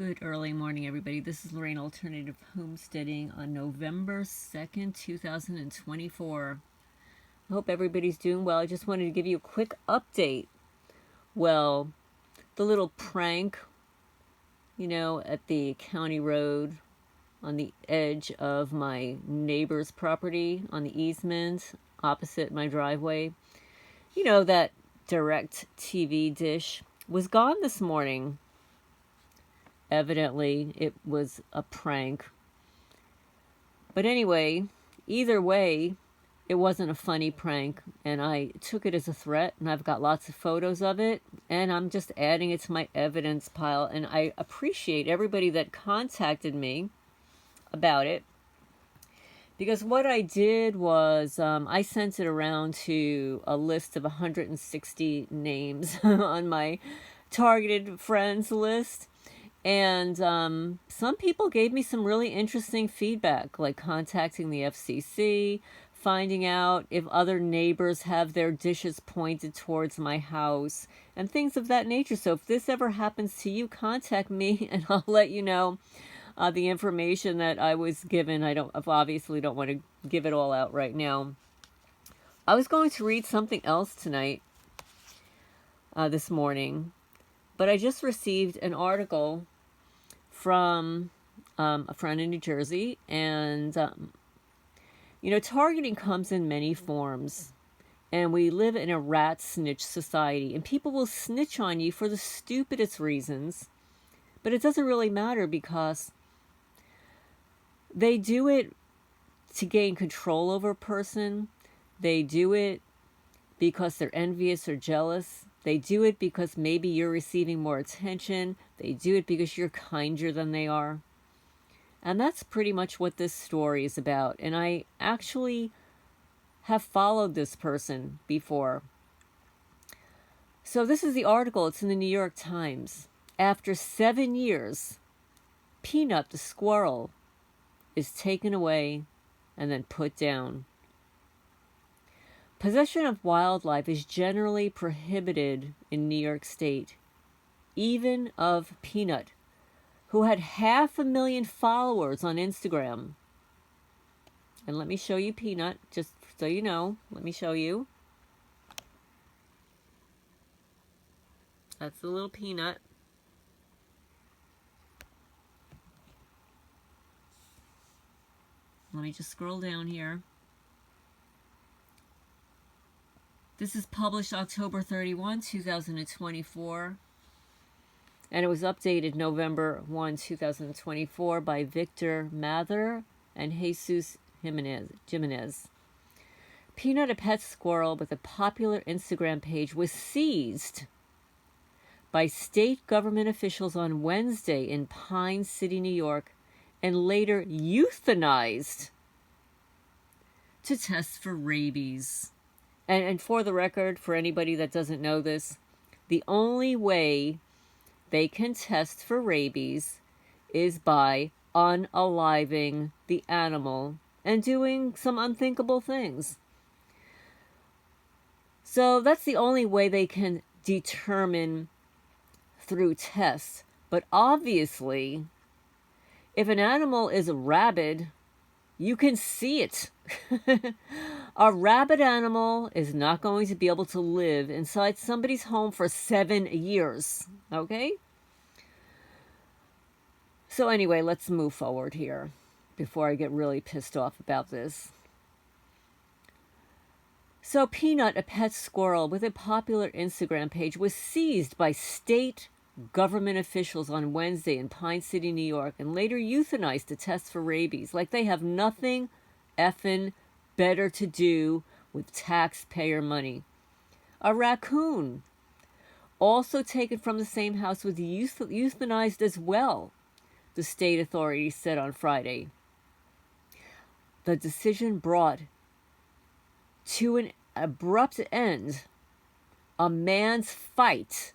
Good early morning, everybody. This is Lorraine Alternative Homesteading on November 2nd, 2024. I hope everybody's doing well. I just wanted to give you a quick update. Well, the little prank, at the county road on the edge of my neighbor's property on the easement opposite my driveway, that direct TV dish was gone this morning. Evidently, it was a prank. But anyway, either way, it wasn't a funny prank, and I took it as a threat, and I've got lots of photos of it, and I'm just adding it to my evidence pile, and I appreciate everybody that contacted me about it, because what I did was I sent it around to a list of 160 names on my targeted friends list. And some people gave me some really interesting feedback, like contacting the FCC, finding out if other neighbors have their dishes pointed towards my house, and things of that nature. So if this ever happens to you, contact me, and I'll let you know the information that I was given. I obviously don't want to give it all out right now. I was going to read something else tonight, this morning, but I just received an article from a friend in New Jersey, and targeting comes in many forms, and we live in a rat snitch society, and people will snitch on you for the stupidest reasons, but it doesn't really matter because they do it to gain control over a person. They do it because they're envious or jealous. They do it because maybe you're receiving more attention. They do it because you're kinder than they are. And that's pretty much what this story is about. And I actually have followed this person before. So this is the article. It's in the New York Times. After 7 years, Peanut the squirrel is taken away and then put down. Possession of wildlife is generally prohibited in New York State, even of Peanut, who had 500,000 followers on Instagram. And let me show you Peanut, just so you know. Let me show you. That's the little Peanut. Let me just scroll down here. This is published October 31, 2024. And it was updated November 1, 2024 by Victor Mather and Jesus Jimenez. Peanut, a pet squirrel with a popular Instagram page, was seized by state government officials on Wednesday in Pine City, New York, and later euthanized to test for rabies. And for the record, for anybody that doesn't know this, the only way they can test for rabies is by unaliving the animal and doing some unthinkable things. So that's the only way they can determine through tests. But obviously, if an animal is rabid, you can see it. A rabid animal is not going to be able to live inside somebody's home for 7 years. Okay? So anyway, let's move forward here before I get really pissed off about this. So Peanut, a pet squirrel with a popular Instagram page, was seized by state government officials on Wednesday in Pine City, New York, and later euthanized to test for rabies. Like they have nothing effing better to do with taxpayer money. A raccoon, also taken from the same house, was euthanized as well, the state authorities said on Friday. The decision brought to an abrupt end a man's fight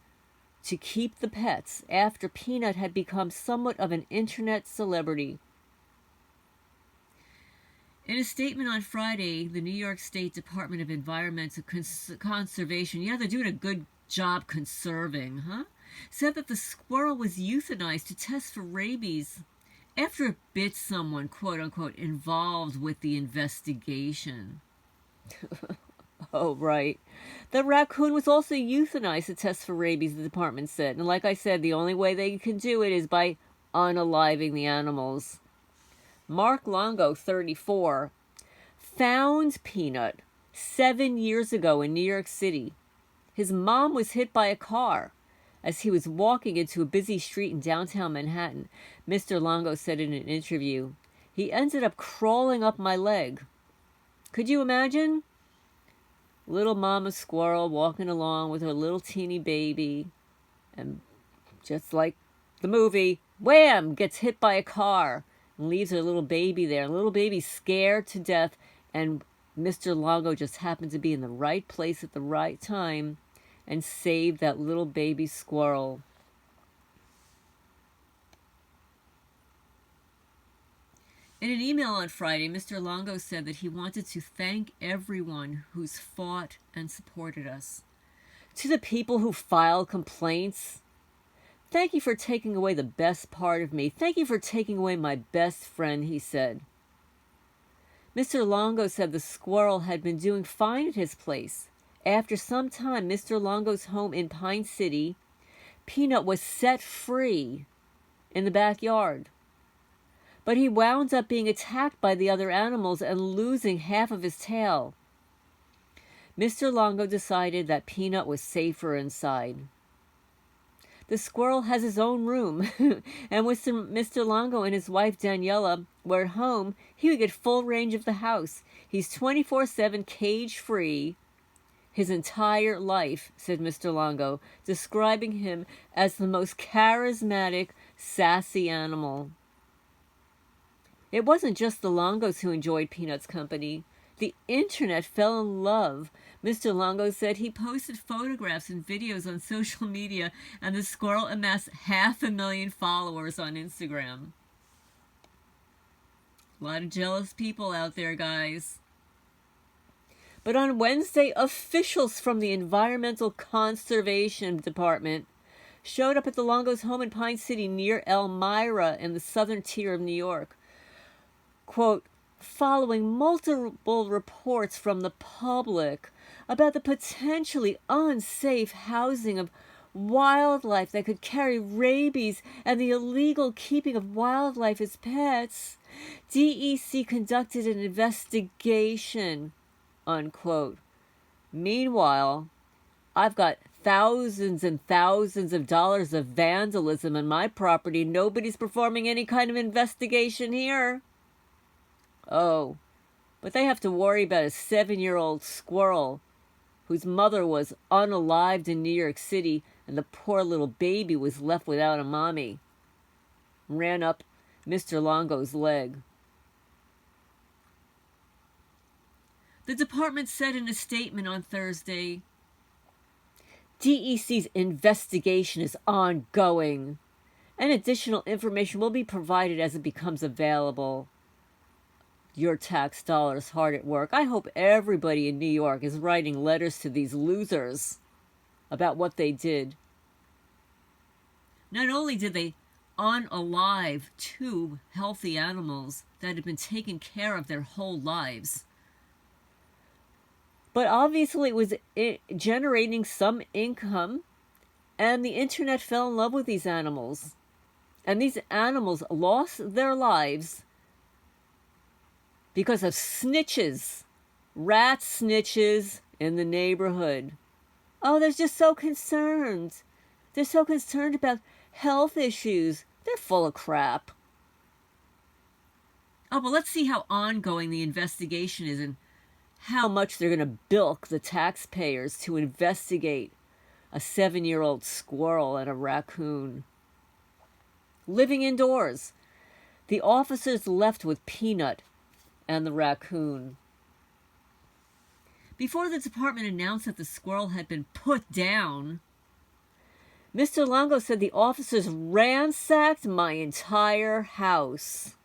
to keep the pets after Peanut had become somewhat of an internet celebrity. In a statement on Friday, the New York State Department of Environmental Conservation, they're doing a good job conserving, huh? Said that the squirrel was euthanized to test for rabies after it bit someone, quote unquote, involved with the investigation. Oh, right. The raccoon was also euthanized to test for rabies, the department said. And like I said, the only way they can do it is by unaliving the animals. Mark Longo, 34, found Peanut 7 years ago in New York City. His mom was hit by a car as he was walking into a busy street in downtown Manhattan. Mr. Longo said in an interview, "He ended up crawling up my leg." Could you imagine? Little mama squirrel walking along with her little teeny baby, and just like the movie, wham, gets hit by a car and leaves her little baby there. And little baby scared to death, and Mr. Longo just happened to be in the right place at the right time and saved that little baby squirrel. In an email on Friday, Mr. Longo said that he wanted to thank everyone who's fought and supported us. To the people who filed complaints, thank you for taking away the best part of me. Thank you for taking away my best friend, he said. Mr. Longo said the squirrel had been doing fine at his place. After some time, Mr. Longo's home in Pine City, Peanut was set free in the backyard. But he wound up being attacked by the other animals and losing half of his tail. Mr. Longo decided that Peanut was safer inside. The squirrel has his own room, and with Mr. Longo and his wife Daniela were at home, he would get full range of the house. He's 24/7 cage-free his entire life, said Mr. Longo, describing him as the most charismatic, sassy animal. It wasn't just the Longos who enjoyed Peanut's company. The internet fell in love. Mr. Longo said he posted photographs and videos on social media, and the squirrel amassed 500,000 followers on Instagram. A lot of jealous people out there, guys. But on Wednesday, officials from the Environmental Conservation Department showed up at the Longos' home in Pine City near Elmira in the southern tier of New York. Quote, following multiple reports from the public about the potentially unsafe housing of wildlife that could carry rabies and the illegal keeping of wildlife as pets, DEC conducted an investigation, unquote. Meanwhile, I've got thousands and thousands of dollars of vandalism on my property. Nobody's performing any kind of investigation here. Oh, but they have to worry about a 7-year-old squirrel whose mother was unalived in New York City, and the poor little baby was left without a mommy. Ran up Mr. Longo's leg. The department said in a statement on Thursday, DEC's investigation is ongoing, and additional information will be provided as it becomes available. Your tax dollars hard at work. I hope everybody in New York is writing letters to these losers about what they did. Not only did they unalive 2 healthy animals that had been taken care of their whole lives, but obviously it was generating some income, and the internet fell in love with these animals. And these animals lost their lives because of snitches, rat snitches in the neighborhood. Oh, they're just so concerned. They're so concerned about health issues. They're full of crap. Oh, but let's see how ongoing the investigation is and how much they're going to bilk the taxpayers to investigate a 7-year-old squirrel and a raccoon. Living indoors, the officers left with Peanut and the raccoon. Before the department announced that the squirrel had been put down, Mr. Longo said the officers ransacked my entire house.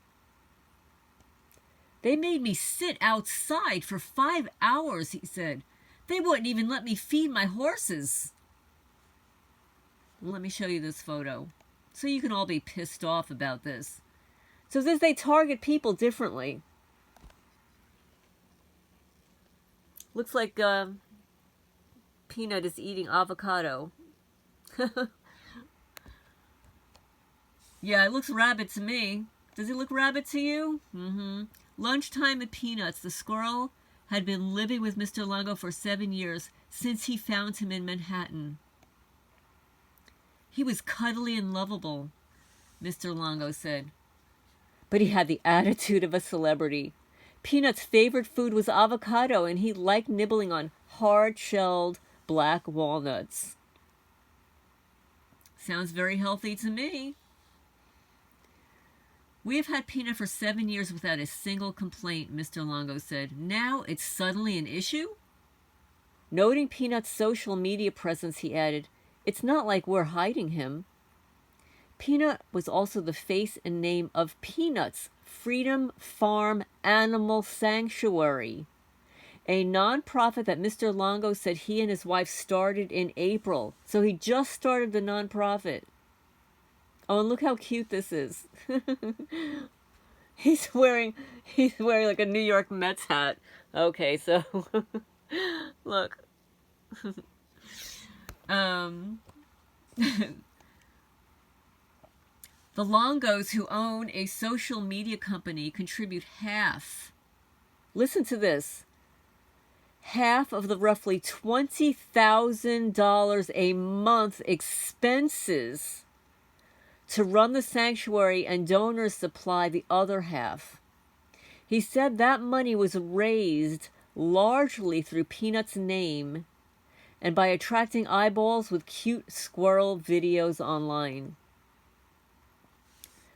They made me sit outside for 5 hours, he said. They wouldn't even let me feed my horses. Let me show you this photo so you can all be pissed off about this. So it says they target people differently. Looks like Peanut is eating avocado. Yeah, it looks rabbit to me. Does it look rabbit to you? Mm-hmm. Lunchtime at Peanuts. The squirrel had been living with Mr. Longo for 7 years, since he found him in Manhattan. He was cuddly and lovable, Mr. Longo said. But he had the attitude of a celebrity. Peanut's favorite food was avocado, and he liked nibbling on hard-shelled black walnuts. Sounds very healthy to me. We have had Peanut for 7 years without a single complaint, Mr. Longo said. Now it's suddenly an issue? Noting Peanut's social media presence, he added, it's not like we're hiding him. Peanut was also the face and name of Peanuts Freedom Farm Animal Sanctuary, a non-profit that Mr. Longo said he and his wife started in April. So he just started the non-profit. Oh, and look how cute this is. He's wearing like a New York Mets hat. Okay, so look. The Longos, who own a social media company, contribute half. Listen to this. Half of the roughly $20,000 a month expenses to run the sanctuary, and donors supply the other half. He said that money was raised largely through Peanut's name and by attracting eyeballs with cute squirrel videos online.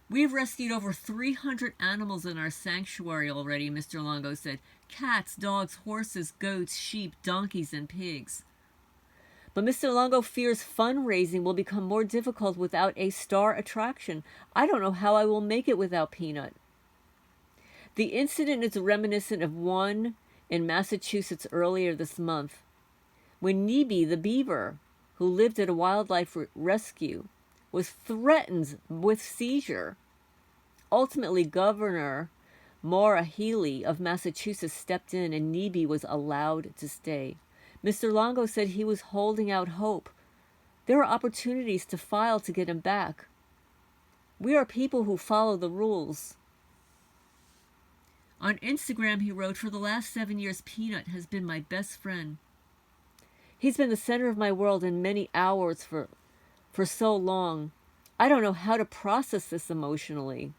We've rescued over 300 animals in our sanctuary already, Mr. Longo said. Cats, dogs, horses, goats, sheep, donkeys, and pigs. But Mr. Longo fears fundraising will become more difficult without a star attraction. I don't know how I will make it without Peanut. The incident is reminiscent of one in Massachusetts earlier this month, when Neeby the beaver, who lived at a wildlife rescue, was threatened with seizure. Ultimately, Governor Maura Healey of Massachusetts stepped in and Neeby was allowed to stay. Mr. Longo said he was holding out hope. There are opportunities to file to get him back. We are people who follow the rules. On Instagram, he wrote, for the last 7 years, Peanut has been my best friend. He's been the center of my world in many hours for so long. I don't know how to process this emotionally.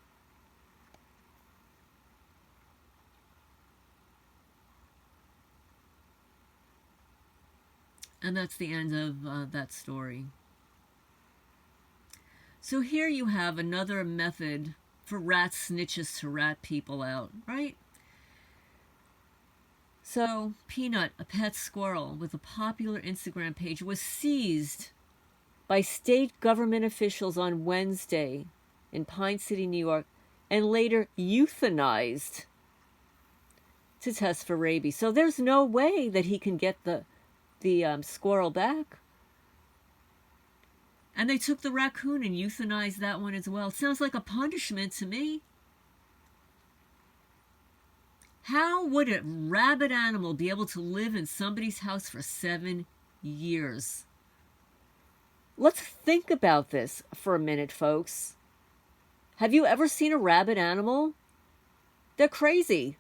And that's the end of that story. So here you have another method for rat snitches to rat people out, right? So Peanut, a pet squirrel with a popular Instagram page, was seized by state government officials on Wednesday in Pine City, New York, and later euthanized to test for rabies. So there's no way that he can get the squirrel back. And they took the raccoon and euthanized that one as well. Sounds like a punishment to me. How would a rabid animal be able to live in somebody's house for 7 years? Let's think about this for a minute, folks. Have you ever seen a rabid animal? They're crazy.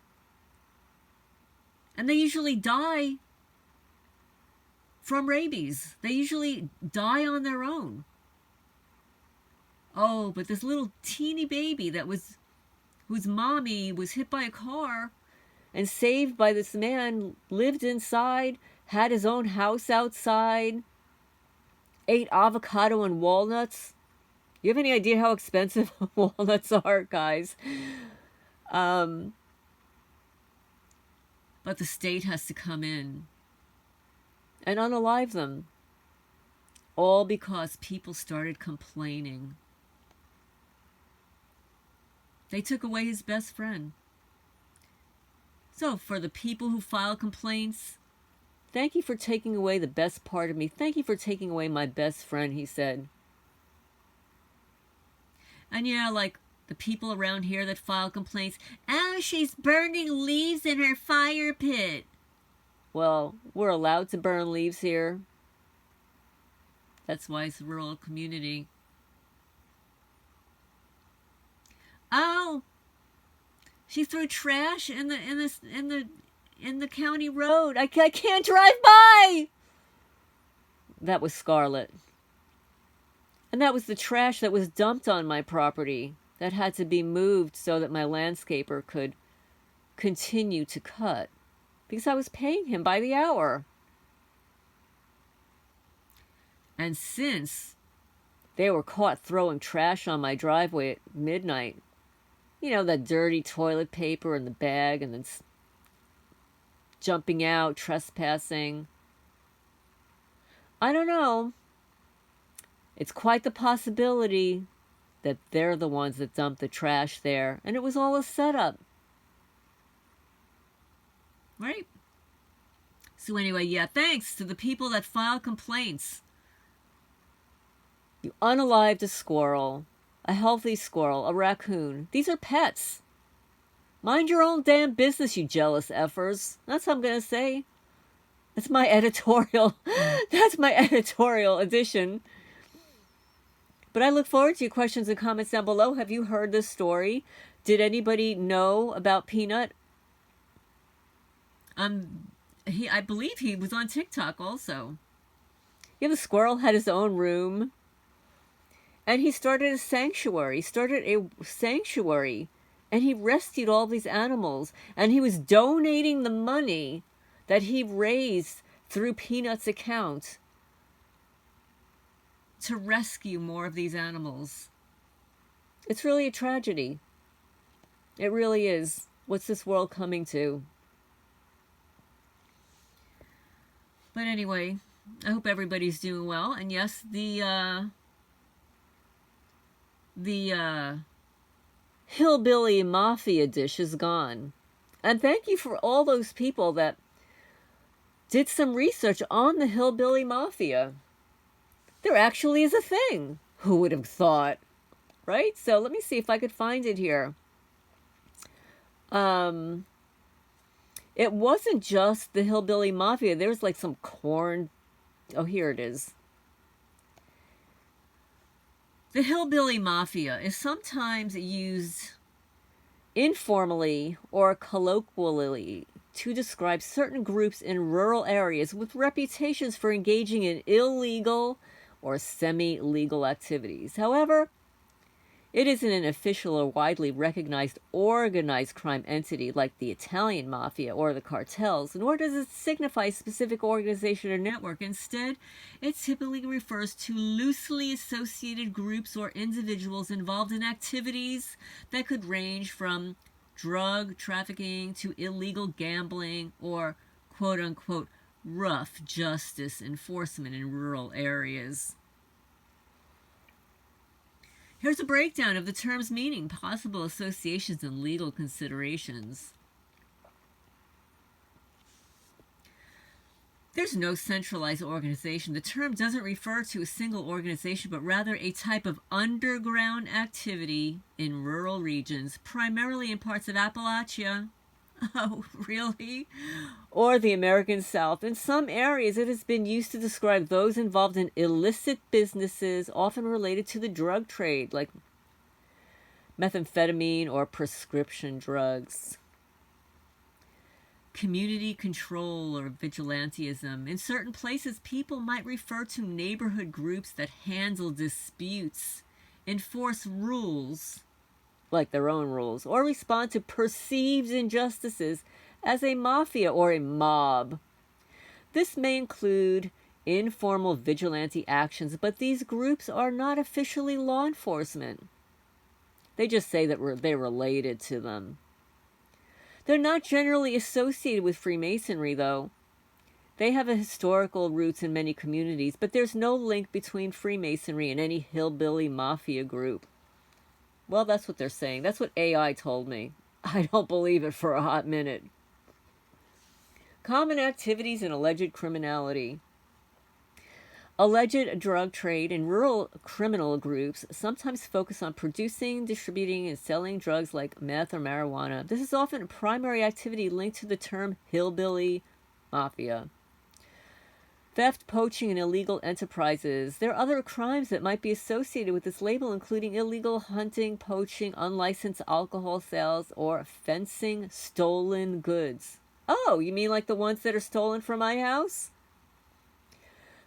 And they usually die from rabies. They usually die on their own. Oh, but this little teeny baby whose mommy was hit by a car and saved by this man, lived inside, had his own house outside, ate avocado and walnuts. You have any idea how expensive walnuts are, guys? But the state has to come in and unalive them. All because people started complaining. They took away his best friend. So for the people who file complaints, thank you for taking away the best part of me. Thank you for taking away my best friend, he said. And yeah, like the people around here that file complaints, oh, she's burning leaves in her fire pit. Well, we're allowed to burn leaves here. That's why it's a rural community. Oh, she threw trash in the county road. I can't drive by. That was Scarlet. And that was the trash that was dumped on my property that had to be moved so that my landscaper could continue to cut, because I was paying him by the hour. And since they were caught throwing trash on my driveway at midnight, you know, that dirty toilet paper in the bag, and then jumping out, trespassing, I don't know. It's quite the possibility that they're the ones that dumped the trash there, and it was all a setup. Right? So anyway, yeah, thanks to the people that file complaints. You unalived a squirrel, a healthy squirrel, a raccoon. These are pets. Mind your own damn business, you jealous effers. That's what I'm going to say. That's my editorial. That's my editorial edition. But I look forward to your questions and comments down below. Have you heard this story? Did anybody know about Peanut? I believe he was on TikTok also. Yeah, the squirrel had his own room. And he started a sanctuary. And he rescued all these animals. And he was donating the money that he raised through Peanut's account to rescue more of these animals. It's really a tragedy. It really is. What's this world coming to? But anyway, I hope everybody's doing well. And yes, the Hillbilly Mafia dish is gone. And thank you for all those people that did some research on the Hillbilly Mafia. There actually is a thing. Who would have thought? Right? So let me see if I could find it here. It wasn't just the Hillbilly Mafia. There was like some corn. Oh, here it is. The Hillbilly Mafia is sometimes used informally or colloquially to describe certain groups in rural areas with reputations for engaging in illegal or semi-legal activities. However, it isn't an official or widely recognized organized crime entity like the Italian Mafia or the Cartels, nor does it signify a specific organization or network. Instead, it typically refers to loosely associated groups or individuals involved in activities that could range from drug trafficking to illegal gambling or quote-unquote rough justice enforcement in rural areas. Here's a breakdown of the term's meaning, possible associations, and legal considerations. There's no centralized organization. The term doesn't refer to a single organization, but rather a type of underground activity in rural regions, primarily in parts of Appalachia. Oh, really? Or the American South. In some areas, it has been used to describe those involved in illicit businesses, often related to the drug trade, like methamphetamine or prescription drugs. Community control or vigilantism. In certain places, people might refer to neighborhood groups that handle disputes, enforce rules, like their own rules, or respond to perceived injustices as a mafia or a mob. This may include informal vigilante actions, but these groups are not officially law enforcement. They just say that they're related to them. They're not generally associated with Freemasonry, though. They have a historical roots in many communities, but there's no link between Freemasonry and any hillbilly mafia group. Well, that's what they're saying. That's what AI told me. I don't believe it for a hot minute. Common activities and alleged criminality. Alleged drug trade and rural criminal groups sometimes focus on producing, distributing, and selling drugs like meth or marijuana. This is often a primary activity linked to the term Hillbilly Mafia. Theft, poaching, and illegal enterprises. There are other crimes that might be associated with this label, including illegal hunting, poaching, unlicensed alcohol sales, or fencing stolen goods. Oh, you mean like the ones that are stolen from my house?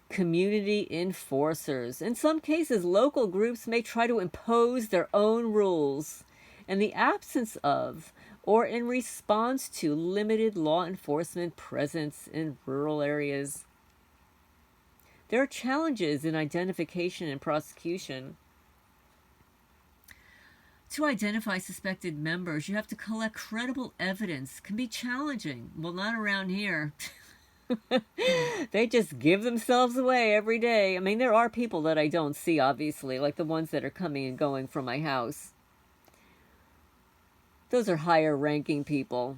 Community enforcers. In some cases, local groups may try to impose their own rules in the absence of or in response to limited law enforcement presence in rural areas. There are challenges in identification and prosecution. To identify suspected members, you have to collect credible evidence. It can be challenging. Well, not around here. They just give themselves away every day. I mean, there are people that I don't see, obviously, like the ones that are coming and going from my house. Those are higher ranking people.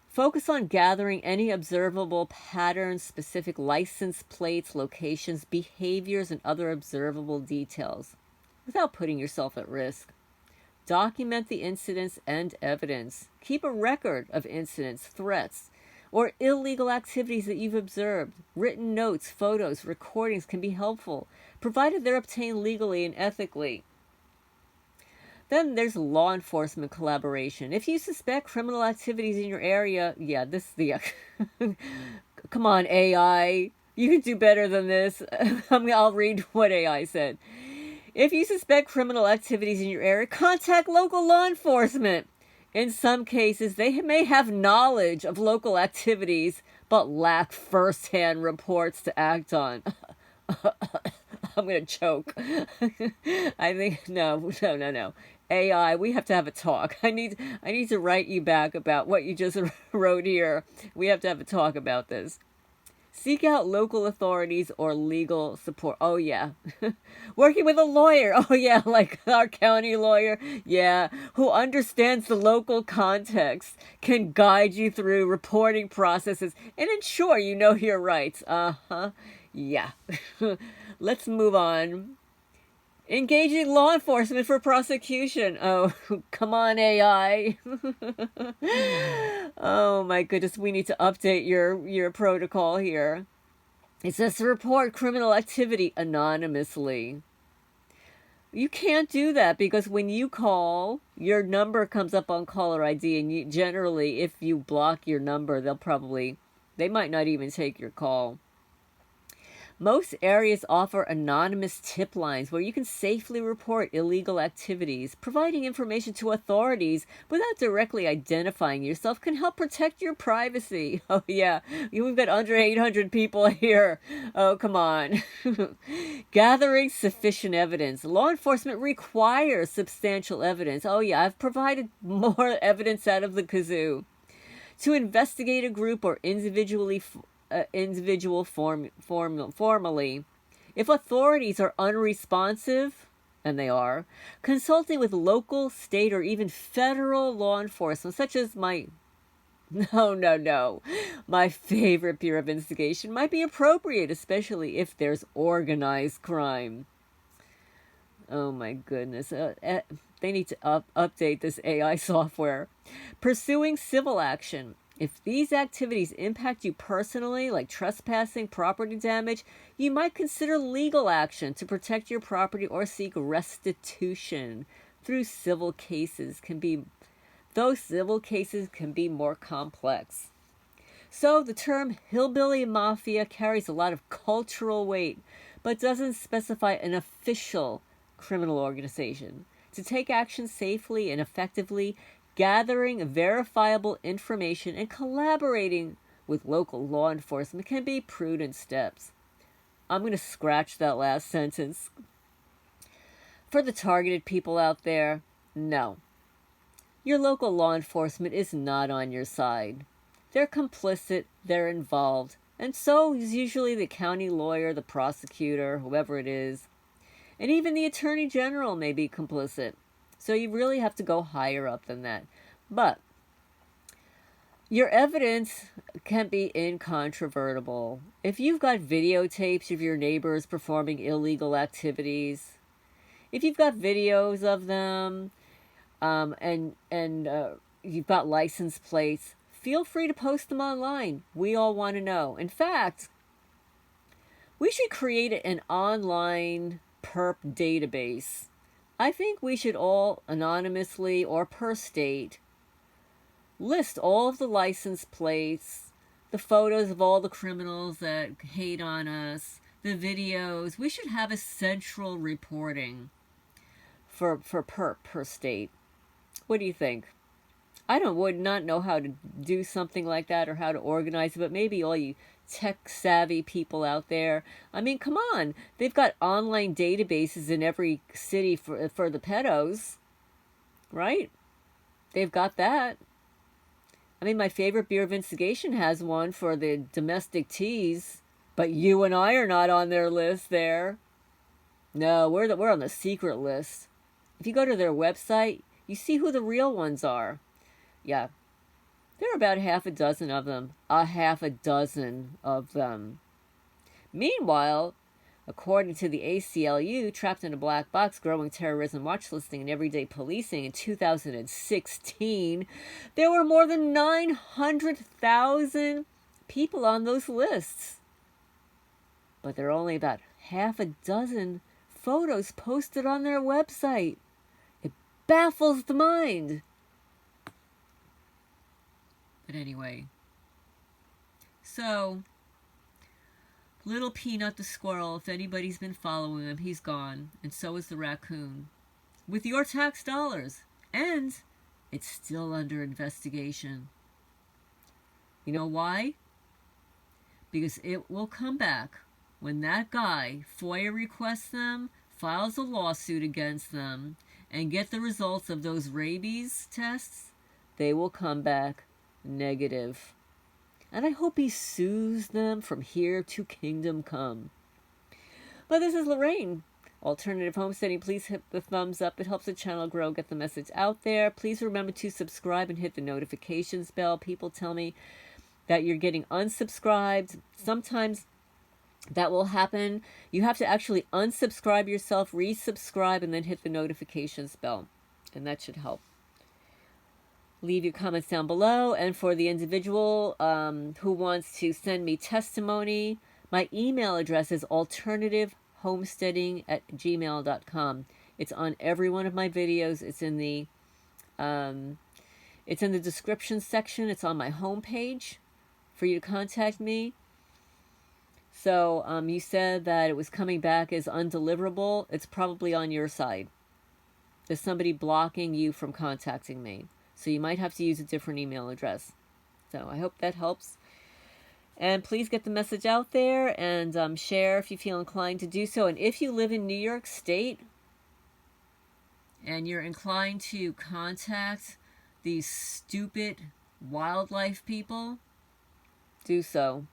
Focus on gathering any observable patterns, specific license plates, locations, behaviors, and other observable details without putting yourself at risk. Document the incidents and evidence. Keep a record of incidents, threats, or illegal activities that you've observed. Written notes, photos, recordings can be helpful, provided they're obtained legally and ethically. Then there's law enforcement collaboration. If you suspect criminal activities in your area, come on, AI, you can do better than this. I'll read what AI said. If you suspect criminal activities in your area, contact local law enforcement. In some cases, they may have knowledge of local activities, but lack first-hand reports to act on. I'm going to choke. I think, no. AI, we have to have a talk. I need to write you back about what you just wrote here. We have to have a talk about this. Seek out local authorities or legal support. Oh, yeah. Working with a lawyer. Oh, yeah, like our county lawyer. Yeah, who understands the local context, can guide you through reporting processes and ensure you know your rights. Yeah. Let's move on. Engaging law enforcement for prosecution. Oh, come on, AI. Oh my goodness, we need to update your protocol here. It says to report criminal activity anonymously. You can't do that because when you call, your number comes up on caller ID, and generally, if you block your number, they might not even take your call. Most areas offer anonymous tip lines where you can safely report illegal activities. Providing information to authorities without directly identifying yourself can help protect your privacy. Oh, yeah. We've got under 800 people here. Oh, come on. Gathering sufficient evidence. Law enforcement requires substantial evidence. Oh, yeah. I've provided more evidence out of the kazoo. To investigate a group or formally. If authorities are unresponsive, and they are, consulting with local, state, or even federal law enforcement, such as my favorite Bureau of Investigation, might be appropriate, especially if there's organized crime. Oh my goodness. They need to update this AI software. Pursuing civil action. If these activities impact you personally, like trespassing, property damage, you might consider legal action to protect your property or seek restitution through civil cases. Those civil cases can be more complex. So the term Hillbilly Mafia carries a lot of cultural weight, but doesn't specify an official criminal organization. To take action safely and effectively, gathering verifiable information and collaborating with local law enforcement can be prudent steps. I'm going to scratch that last sentence. For the targeted people out there, no. Your local law enforcement is not on your side. They're complicit, they're involved, and so is usually the county lawyer, the prosecutor, whoever it is. And even the attorney general may be complicit. So you really have to go higher up than that. But your evidence can be incontrovertible. If you've got videotapes of your neighbors performing illegal activities, if you've got videos of them, and you've got license plates, feel free to post them online. We all want to know. In fact, we should create an online perp database. I think we should all anonymously or per state list all of the license plates, the photos of all the criminals that hate on us, the videos. We should have a central reporting for perp per state. What do you think? Would not know how to do something like that or how to organize it, but maybe all you tech savvy people out there. I mean, come on. They've got online databases in every city for the pedos, right? They've got that. I mean, my favorite beer of instigation has one for the domestic teas, but you and I are not on their list there. No, we're on the secret list. If you go to their website, you see who the real ones are. Yeah, there are about half a dozen of them. Meanwhile, according to the ACLU, Trapped in a Black Box, Growing Terrorism Watch Listing and Everyday Policing in 2016, there were more than 900,000 people on those lists. But there are only about half a dozen photos posted on their website. It baffles the mind. But anyway, so Little Peanut the squirrel, if anybody's been following him, he's gone, and so is the raccoon. With your tax dollars. And it's still under investigation. You know why? Because it will come back when that guy FOIA requests them, files a lawsuit against them, and get the results of those rabies tests. They will come back negative. And I hope he sues them from here to kingdom come. But this is Lorraine. Alternative Homesteading. Please hit the thumbs up. It helps the channel grow, get the message out there. Please remember to subscribe and hit the notifications bell. People tell me that you're getting unsubscribed. Sometimes that will happen. You have to actually unsubscribe yourself, resubscribe, and then hit the notifications bell. And that should help. Leave your comments down below. And for the individual who wants to send me testimony, my email address is alternativehomesteading@gmail.com. It's on every one of my videos. It's in the description section. It's on my homepage for you to contact me. So you said that it was coming back as undeliverable. It's probably on your side. There's somebody blocking you from contacting me. So you might have to use a different email address. So I hope that helps. And please get the message out there and share if you feel inclined to do so. And if you live in New York State and you're inclined to contact these stupid wildlife people, do so.